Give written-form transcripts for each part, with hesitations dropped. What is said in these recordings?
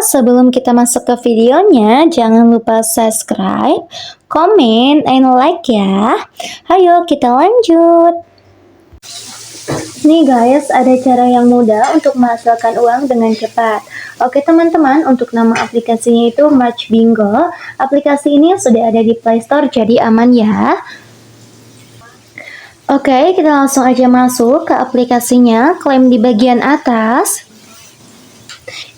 sebelum kita masuk ke videonya, jangan lupa subscribe, comment, and like ya. Ayo kita lanjut. Nih guys, ada cara yang mudah untuk menghasilkan uang dengan cepat. Oke teman-teman, untuk nama aplikasinya itu Match Bingo. Aplikasi ini sudah ada di Play Store, jadi aman ya. Oke, kita langsung aja masuk ke aplikasinya, klaim di bagian atas.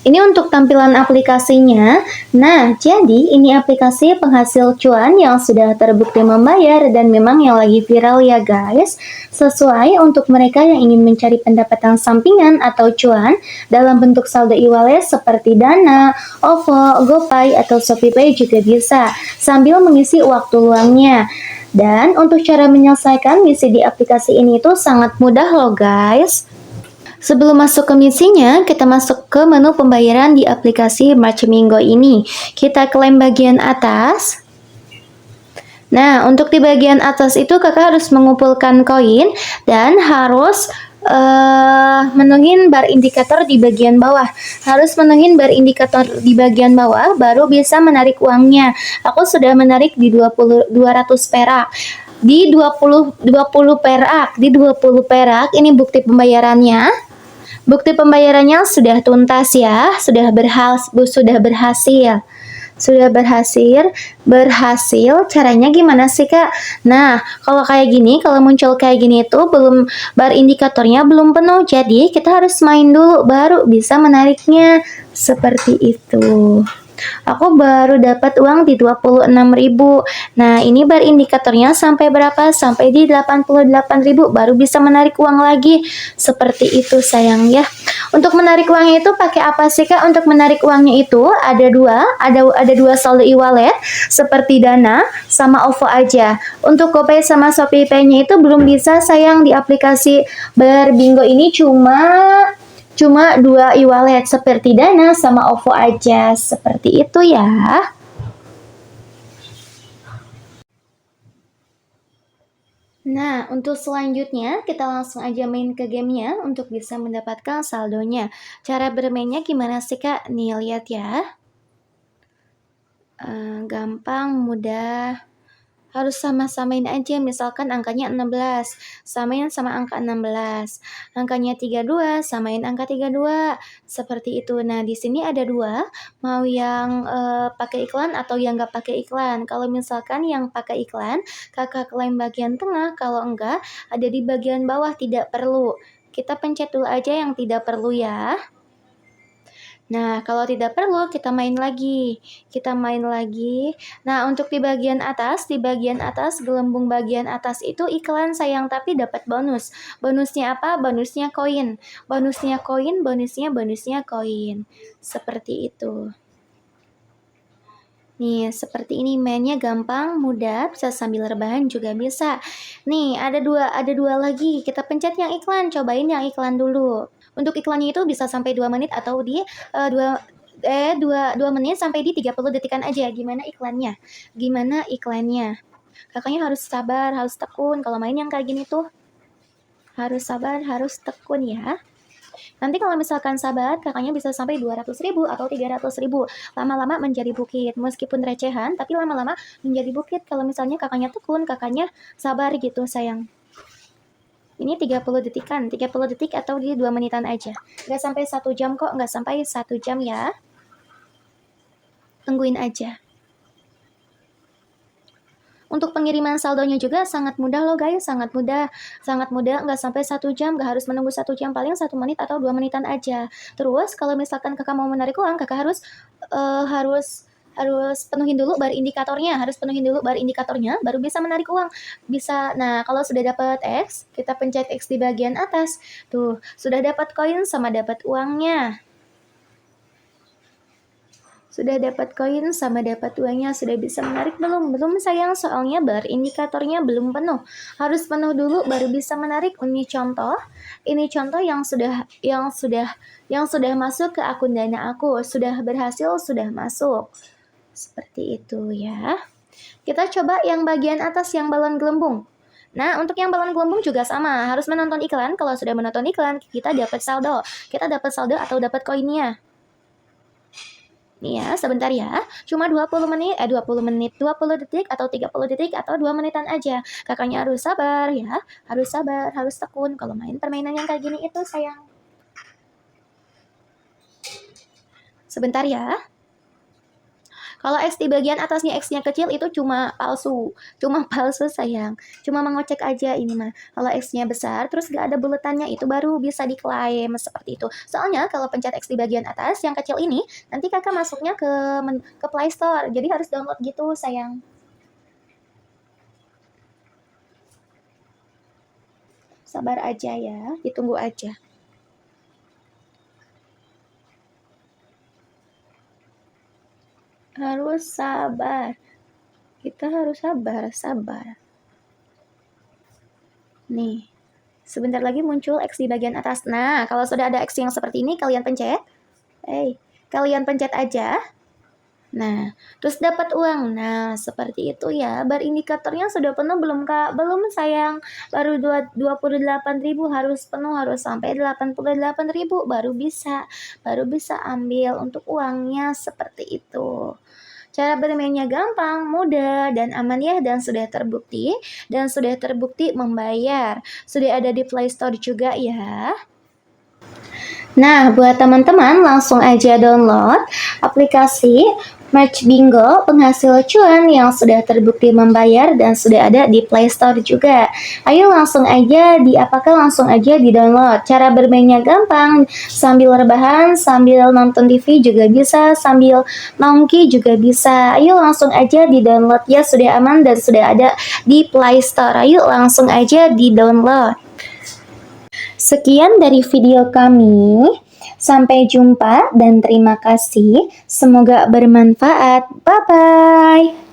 Ini untuk tampilan aplikasinya. Nah, jadi ini aplikasi penghasil cuan yang sudah terbukti membayar dan memang yang lagi viral ya guys. Sesuai untuk mereka yang ingin mencari pendapatan sampingan atau cuan dalam bentuk saldo e-wallet seperti Dana, OVO, GoPay, atau ShopeePay juga bisa sambil mengisi waktu luangnya. Dan untuk cara menyelesaikan misi di aplikasi ini tuh sangat mudah loh guys. Sebelum masuk ke misinya, kita masuk ke menu pembayaran di aplikasi Match Bingo ini. Kita klaim bagian atas. Nah, untuk di bagian atas itu kakak harus mengumpulkan koin dan harus menungin bar indikator di bagian bawah. Harus menungin bar indikator di bagian bawah baru bisa menarik uangnya. Aku sudah menarik di 200 perak. Di 20 perak, di 20 perak ini bukti pembayarannya. Bukti pembayarannya sudah tuntas ya, sudah berhasil. Berhasil. Caranya gimana sih Kak? Nah, kalau kayak gini, kalau muncul kayak gini itu belum bar indikatornya belum penuh. Jadi, kita harus main dulu baru bisa menariknya. Seperti itu. Aku baru dapat uang di 26.000. Nah, ini bar indikatornya sampai berapa? Sampai di 88.000 baru bisa menarik uang lagi. Seperti itu sayang ya. Untuk menarik uangnya itu pakai apa sih Kak? Untuk menarik uangnya itu ada dua saldo e-wallet seperti Dana sama OVO aja. Untuk GoPay sama ShopeePay-nya itu belum bisa sayang di aplikasi Berbingo ini cuma dua e-wallet seperti Dana sama OVO aja. Seperti itu ya. Nah, untuk selanjutnya kita langsung aja main ke gamenya untuk bisa mendapatkan saldonya. Cara bermainnya gimana sih Kak? Nih lihat ya. Gampang, mudah. Harus sama-samain aja, misalkan angkanya 16, samain sama angka 16. Angkanya 32, samain angka 32. Seperti itu. Nah, di sini ada dua, mau yang pakai iklan atau yang nggak pakai iklan. Kalau misalkan yang pakai iklan, kakak klaim bagian tengah, kalau enggak, ada di bagian bawah, tidak perlu. Kita pencet dulu aja yang tidak perlu ya. Nah, kalau tidak perlu, kita main lagi. Nah, untuk di bagian atas, gelembung bagian atas itu iklan sayang, tapi dapat bonus. Bonusnya apa? Bonusnya koin. Bonusnya koin. Seperti itu. Nih, seperti ini mainnya gampang, mudah, bisa sambil rebahan juga bisa. Nih, ada dua lagi. Kita pencet yang iklan, cobain yang iklan dulu. Untuk iklannya itu bisa sampai 2 menit atau di 2 menit sampai di 30 detikan aja. Gimana iklannya? Kakaknya harus sabar, harus tekun. Kalau main yang kayak gini tuh harus sabar, harus tekun ya. Nanti kalau misalkan sabar, kakaknya bisa sampai 200.000 atau 300.000. Lama-lama menjadi bukit. Meskipun recehan, tapi lama-lama menjadi bukit. Kalau misalnya kakaknya tekun, kakaknya sabar gitu sayang. Ini 30 detikan, 30 detik atau di 2 menitan aja. Nggak sampai 1 jam kok, nggak sampai 1 jam ya. Tungguin aja. Untuk pengiriman saldonya juga sangat mudah loh guys, sangat mudah, nggak sampai 1 jam, nggak harus menunggu 1 jam, paling 1 menit atau 2 menitan aja. Terus kalau misalkan kakak mau menarik uang, kakak harus penuhin dulu bar indikatornya, baru bisa menarik uang. Bisa. Nah, kalau sudah dapat X, kita pencet X di bagian atas. Tuh, sudah dapat koin sama dapat uangnya. Sudah dapat koin sama dapat uangnya. Sudah bisa menarik belum? Belum sayang, soalnya bar indikatornya belum penuh. Harus penuh dulu baru bisa menarik. Ini contoh yang sudah masuk ke akun Dana aku. Sudah berhasil, sudah masuk. Seperti itu ya. Kita coba yang bagian atas yang balon gelembung. Nah, untuk yang balon gelembung juga sama, harus menonton iklan. Kalau sudah menonton iklan, kita dapat saldo. Kita dapat saldo atau dapat koinnya. Nih ya, sebentar ya. Cuma 20 menit, 20 detik atau 30 detik atau 2 menitan aja. Kakaknya harus sabar ya. Harus sabar, harus tekun kalau main permainan yang kayak gini itu, sayang. Sebentar ya. Kalau X di bagian atasnya X-nya kecil itu cuma palsu sayang. Cuma mengocek aja ini mah. Kalau X-nya besar terus gak ada buletannya itu baru bisa diklaim seperti itu. Soalnya kalau pencet X di bagian atas yang kecil ini nanti kakak masuknya ke Play Store. Jadi harus download gitu sayang. Sabar aja ya, ditunggu aja. Harus sabar. Kita harus sabar. Nih, sebentar lagi muncul X di bagian atas. Nah, kalau sudah ada X yang seperti ini, kalian pencet. Kalian pencet aja. Nah, terus dapat uang. Nah, seperti itu ya. Bar indikatornya sudah penuh belum, Kak? Belum, sayang. Baru 28.000 harus penuh, harus sampai 88.000 baru bisa ambil untuk uangnya seperti itu. Cara bermainnya gampang, mudah, dan aman ya, dan sudah terbukti membayar. Sudah ada di Play Store juga ya. Nah, buat teman-teman langsung aja download aplikasi Match Bingo penghasil cuan yang sudah terbukti membayar dan sudah ada di Play Store juga. Ayo langsung aja langsung aja di-download. Cara bermainnya gampang, sambil rebahan, sambil nonton TV juga bisa, sambil nongki juga bisa. Ayo langsung aja di-download ya, sudah aman dan sudah ada di Play Store. Ayo langsung aja di-download. Sekian dari video kami. Sampai jumpa dan terima kasih. Semoga bermanfaat. Bye-bye.